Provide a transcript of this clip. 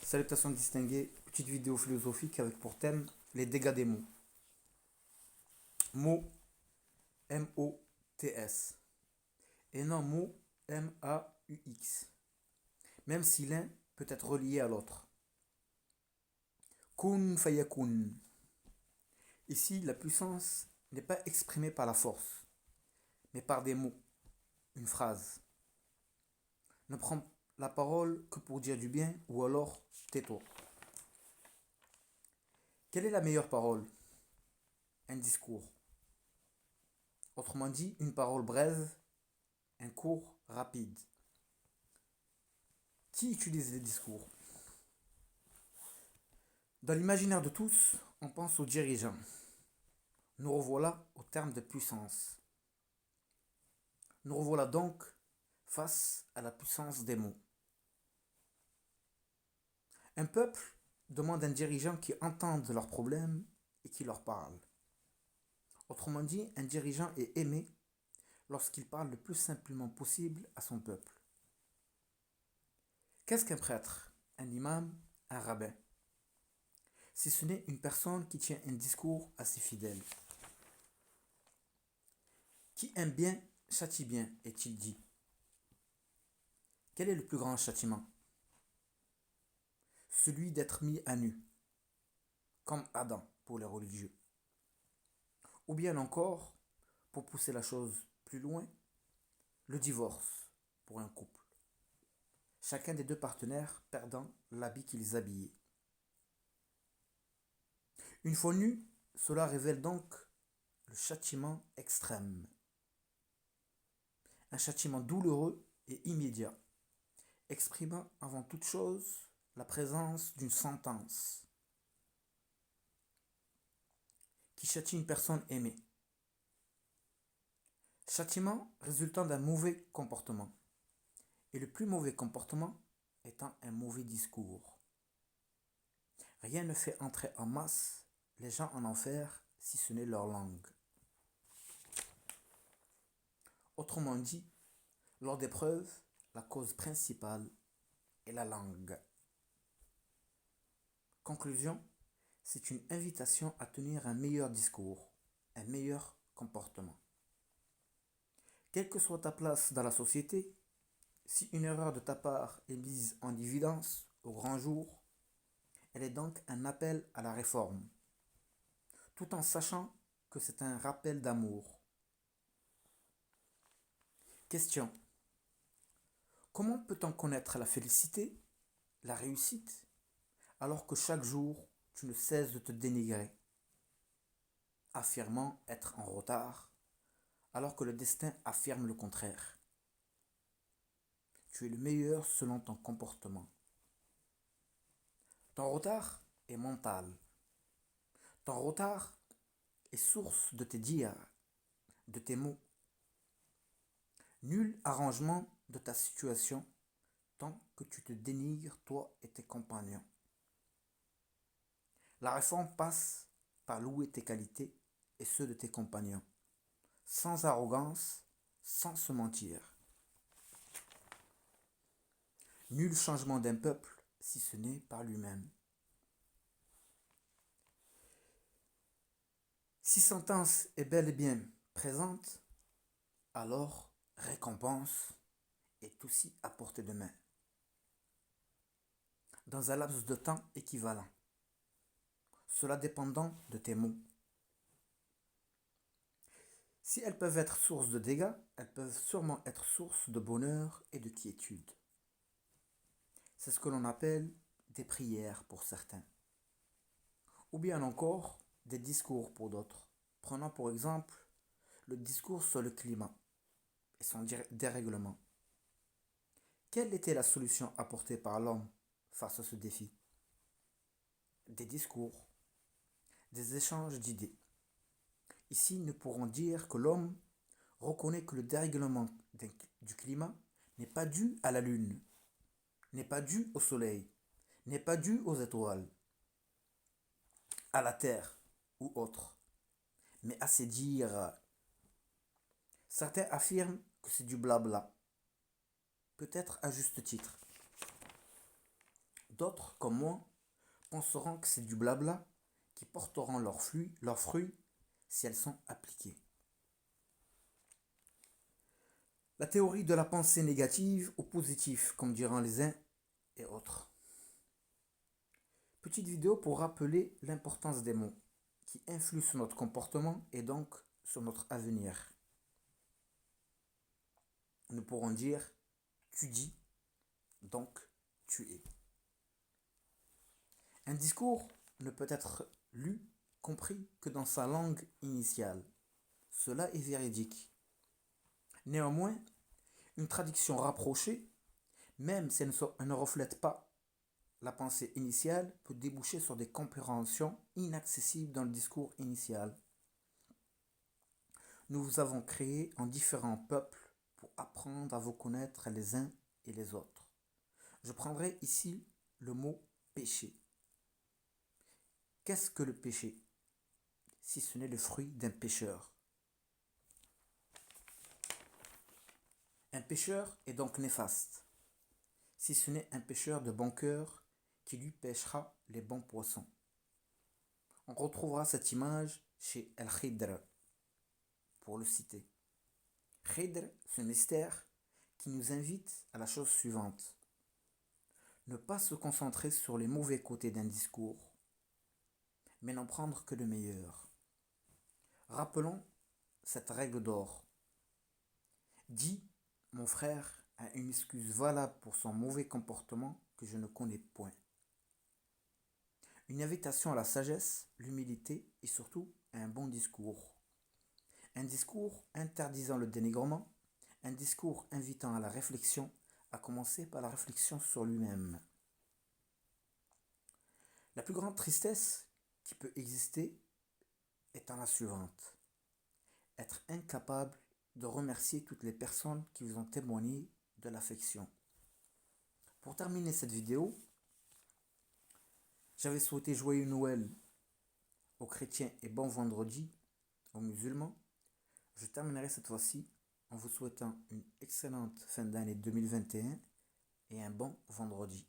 Salutations distinguées, petite vidéo philosophique avec pour thème les dégâts des mots. Mots M-O-T-S et non mots M-A-U-X, même si l'un peut être relié à l'autre. Kun fayakun. Ici, la puissance n'est pas exprimée par la force, mais par des mots, une phrase. Ne prends la parole que pour dire du bien ou alors tais-toi. Quelle est la meilleure parole? Un discours. Autrement dit, une parole brève, un cours rapide. Qui utilise les discours? Dans l'imaginaire de tous, on pense aux dirigeants. Nous revoilà au terme de puissance. Nous revoilà donc face à la puissance des mots. Un peuple demande un dirigeant qui entende leurs problèmes et qui leur parle. Autrement dit, un dirigeant est aimé lorsqu'il parle le plus simplement possible à son peuple. Qu'est-ce qu'un prêtre? Un imam? Un rabbin? Si ce n'est une personne qui tient un discours à ses fidèles. Qui aime bien, châtie bien, est-il dit. Quel est le plus grand châtiment? Celui d'être mis à nu, comme Adam pour les religieux. Ou bien encore, pour pousser la chose plus loin, le divorce pour un couple. Chacun des deux partenaires perdant l'habit qu'ils habillaient. Une fois nu, cela révèle donc le châtiment extrême. Un châtiment douloureux et immédiat, exprimant avant toute chose la présence d'une sentence qui châtie une personne aimée. Châtiment résultant d'un mauvais comportement. Et le plus mauvais comportement étant un mauvais discours. Rien ne fait entrer en masse les gens en enfer si ce n'est leur langue. Autrement dit, lors d'épreuves, la cause principale est la langue. Conclusion, c'est une invitation à tenir un meilleur discours, un meilleur comportement. Quelle que soit ta place dans la société, si une erreur de ta part est mise en évidence au grand jour, elle est donc un appel à la réforme, tout en sachant que c'est un rappel d'amour. Question. Comment peut-on connaître la félicité, la réussite, alors que chaque jour tu ne cesses de te dénigrer, affirmant être en retard, alors que le destin affirme le contraire? Tu es le meilleur selon ton comportement. Ton retard est mental. Ton retard est source de tes dires, de tes mots. Nul arrangement de ta situation tant que tu te dénigres toi et tes compagnons. La réforme passe par louer tes qualités et ceux de tes compagnons, sans arrogance, sans se mentir. Nul changement d'un peuple si ce n'est par lui-même. Si sentence est bel et bien présente, alors récompense est aussi à portée de main, dans un laps de temps équivalent, cela dépendant de tes mots. Si elles peuvent être source de dégâts, elles peuvent sûrement être source de bonheur et de quiétude. C'est ce que l'on appelle des prières pour certains, ou bien encore des discours pour d'autres. Prenons pour exemple le discours sur le climat et son dérèglement. Quelle était la solution apportée par l'homme face à ce défi? Des discours, des échanges d'idées. Ici, nous pourrons dire que l'homme reconnaît que le dérèglement du climat n'est pas dû à la Lune, n'est pas dû au Soleil, n'est pas dû aux étoiles, à la Terre ou autre, mais à ses dires. Certains affirment que c'est du blabla, peut-être à juste titre. D'autres, comme moi, penseront que c'est du blabla qui porteront leurs fruits si elles sont appliquées. La théorie de la pensée négative ou positive, comme diront les uns et autres. Petite vidéo pour rappeler l'importance des mots qui influent sur notre comportement et donc sur notre avenir. Nous pourrons dire tu dis, donc tu es. Un discours ne peut être lu, compris que dans sa langue initiale. Cela est véridique. Néanmoins, une traduction rapprochée, même si elle ne reflète pas la pensée initiale, peut déboucher sur des compréhensions inaccessibles dans le discours initial. Nous vous avons créé en différents peuples pour apprendre à vous connaître les uns et les autres. Je prendrai ici le mot péché. Qu'est-ce que le péché, si ce n'est le fruit d'un pécheur? Un pécheur est donc néfaste, si ce n'est un pêcheur de bon cœur qui lui pêchera les bons poissons. On retrouvera cette image chez El-Khidr, pour le citer. Khidr, ce mystère qui nous invite à la chose suivante. Ne pas se concentrer sur les mauvais côtés d'un discours, mais n'en prendre que le meilleur. Rappelons cette règle d'or. Dis, mon frère a une excuse valable pour son mauvais comportement que je ne connais point. Une invitation à la sagesse, l'humilité et surtout à un bon discours. Un discours interdisant le dénigrement, un discours invitant à la réflexion, à commencer par la réflexion sur lui-même. La plus grande tristesse qui peut exister est en la suivante. Être incapable de remercier toutes les personnes qui vous ont témoigné de l'affection. Pour terminer cette vidéo, j'avais souhaité joyeux Noël aux chrétiens et bon vendredi aux musulmans. Je terminerai cette fois-ci en vous souhaitant une excellente fin d'année 2021 et un bon vendredi.